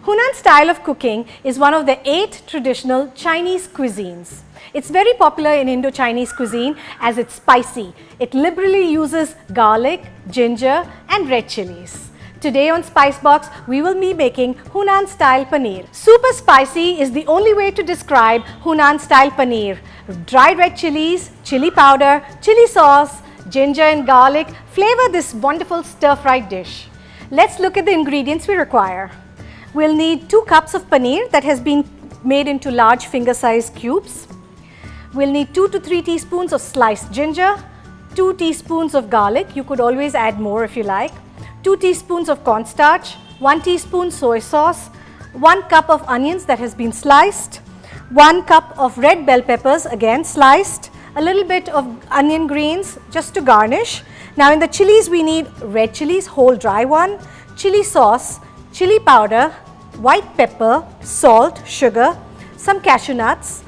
Hunan style of cooking is one of the 8 traditional Chinese cuisines. It's very popular in Indo-Chinese cuisine as it's spicy. It liberally uses garlic, ginger and red chilies. Today on Spicebox, we will be making Hunan Style Paneer. Super spicy is the only way to describe Hunan Style Paneer. Dried red chilies, chili powder, chili sauce, ginger and garlic flavor this wonderful stir-fried dish. Let's look at the ingredients we require. We'll need 2 cups of paneer that has been made into large finger-sized cubes. We'll need 2 to 3 teaspoons of sliced ginger, 2 teaspoons of garlic, you could always add more if you like, 2 teaspoons of cornstarch, 1 teaspoon soy sauce, 1 cup of onions that has been sliced, 1 cup of red bell peppers again sliced, a little bit of onion greens just to garnish. Now in the chilies we need red chilies, whole dry one, chili sauce, chili powder, white pepper, salt, sugar, some cashew nuts,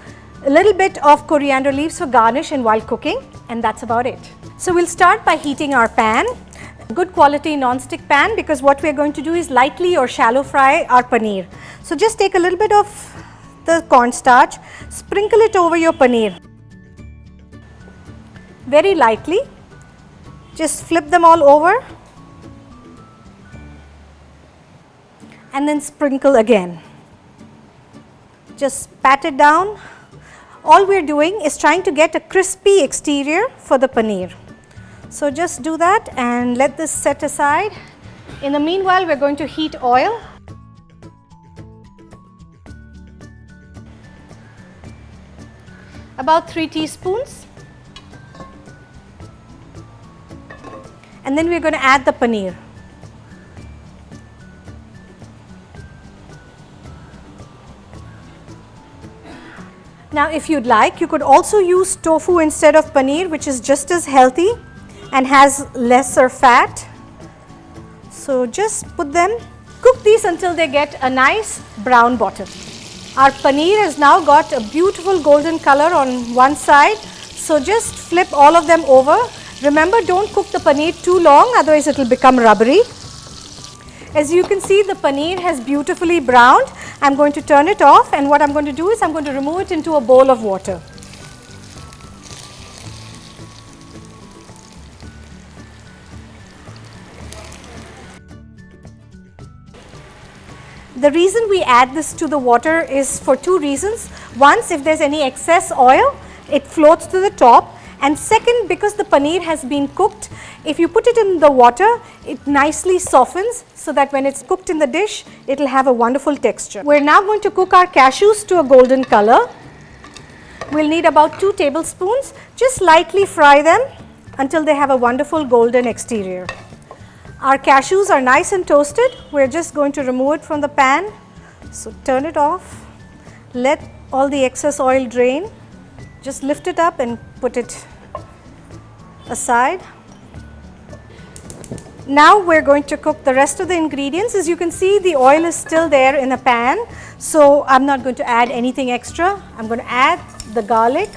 a little bit of coriander leaves for garnish and while cooking, and that's about it. So we'll start by heating our pan, good quality non-stick pan, because what we're going to do is lightly or shallow fry our paneer. So just take a little bit of the cornstarch, sprinkle it over your paneer. Very lightly, just flip them all over and then sprinkle again. Just pat it down. All we're doing is trying to get a crispy exterior for the paneer. So just do that and let this set aside. In the meanwhile, we're going to heat oil. About 3 teaspoons. And then we're going to add the paneer. Now if you'd like, you could also use tofu instead of paneer, which is just as healthy and has lesser fat. So just put them, cook these until they get a nice brown bottom. Our paneer has now got a beautiful golden color on one side, so just flip all of them over. Remember, don't cook the paneer too long, otherwise it will become rubbery. As you can see, the paneer has beautifully browned. I'm going to turn it off, and what I'm going to do is I'm going to remove it into a bowl of water. The reason we add this to the water is for 2 reasons. Once, if there's any excess oil, it floats to the top. And second, because the paneer has been cooked, if you put it in the water, it nicely softens so that when it's cooked in the dish, it will have a wonderful texture. We're now going to cook our cashews to a golden color. We'll need about 2 tablespoons. Just lightly fry them until they have a wonderful golden exterior. Our cashews are nice and toasted. We're just going to remove it from the pan. So turn it off. Let all the excess oil drain. Just lift it up and put it aside. Now we're going to cook the rest of the ingredients. As you can see, the oil is still there in the pan, so I'm not going to add anything extra. I'm going to add the garlic.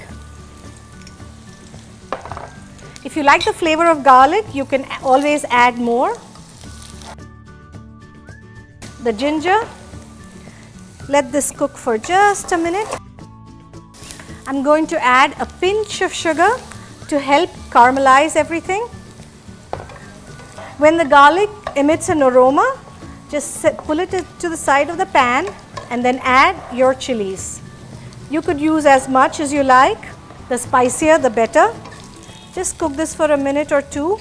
If you like the flavor of garlic, you can always add more. The ginger. Let this cook for just a minute. I'm going to add a pinch of sugar to help caramelize everything. When the garlic emits an aroma, just pull it to the side of the pan and then add your chilies. You could use as much as you like. The spicier, the better. Just cook this for a minute or 2.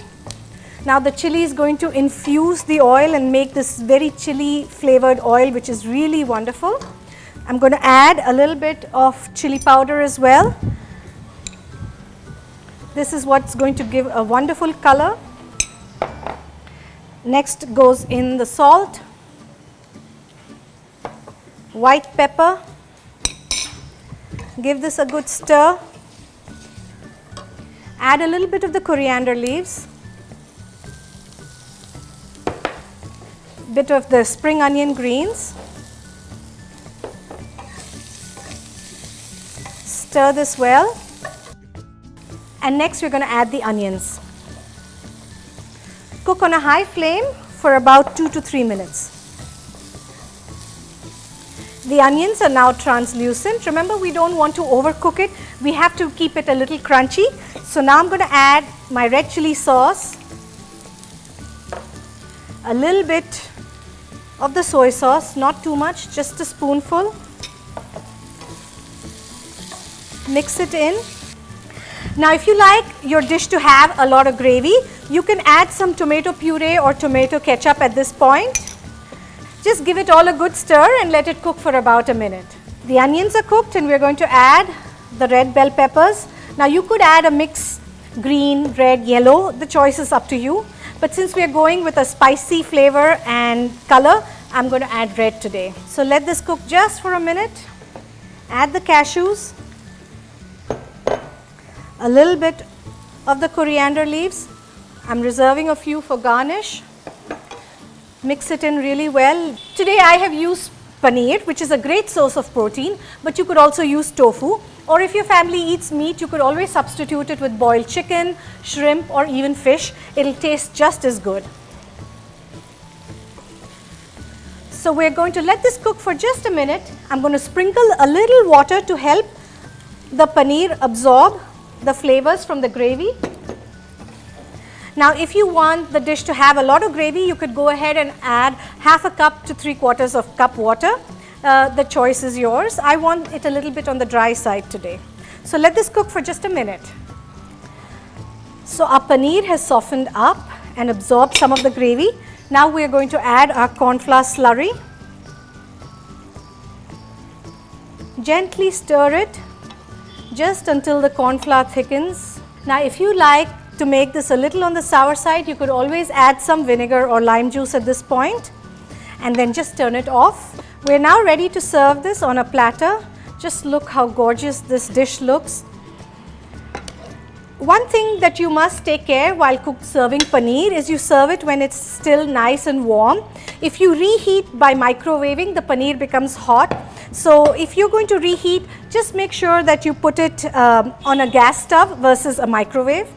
Now the chili is going to infuse the oil and make this very chili flavored oil, which is really wonderful. I'm going to add a little bit of chili powder as well. This is what's going to give a wonderful color. Next goes in the salt, white pepper. Give this a good stir. Add a little bit of the coriander leaves, bit of the spring onion greens. Stir this well, and next we're going to add the onions. Cook on a high flame for about 2 to 3 minutes. The onions are now translucent. Remember, we don't want to overcook it. We have to keep it a little crunchy. So now I'm going to add my red chili sauce, a little bit of the soy sauce, not too much, just a spoonful. Mix it in. Now if you like your dish to have a lot of gravy, you can add some tomato puree or tomato ketchup at this point. Just give it all a good stir and let it cook for about a minute. The onions are cooked and we're going to add the red bell peppers. Now you could add a mix, green, red, yellow, the choice is up to you. But since we are going with a spicy flavor and color, I'm going to add red today. So let this cook just for a minute. Add the cashews, a little bit of the coriander leaves. I'm reserving a few for garnish. Mix it in really well. Today I have used paneer, which is a great source of protein, but you could also use tofu. Or if your family eats meat, you could always substitute it with boiled chicken, shrimp, or even fish. It'll taste just as good. So we're going to let this cook for just a minute. I'm going to sprinkle a little water to help the paneer absorb the flavors from the gravy. Now if you want the dish to have a lot of gravy, you could go ahead and add half a cup to 3/4 of cup water. The choice is yours. I want it a little bit on the dry side today. So let this cook for just a minute. So our paneer has softened up and absorbed some of the gravy. Now we are going to add our corn flour slurry. Gently stir it just until the corn flour thickens. Now if you like to make this a little on the sour side, you could always add some vinegar or lime juice at this point and then just turn it off. We're now ready to serve this on a platter. Just look how gorgeous this dish looks. One thing that you must take care while serving paneer is you serve it when it's still nice and warm. If you reheat by microwaving, the paneer becomes hot. So if you're going to reheat, just make sure that you put it on a gas stove versus a microwave.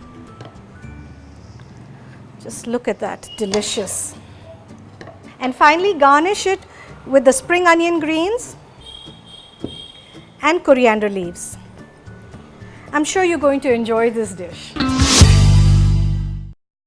Just look at that, delicious. And finally garnish it with the spring onion greens and coriander leaves. I'm sure you're going to enjoy this dish.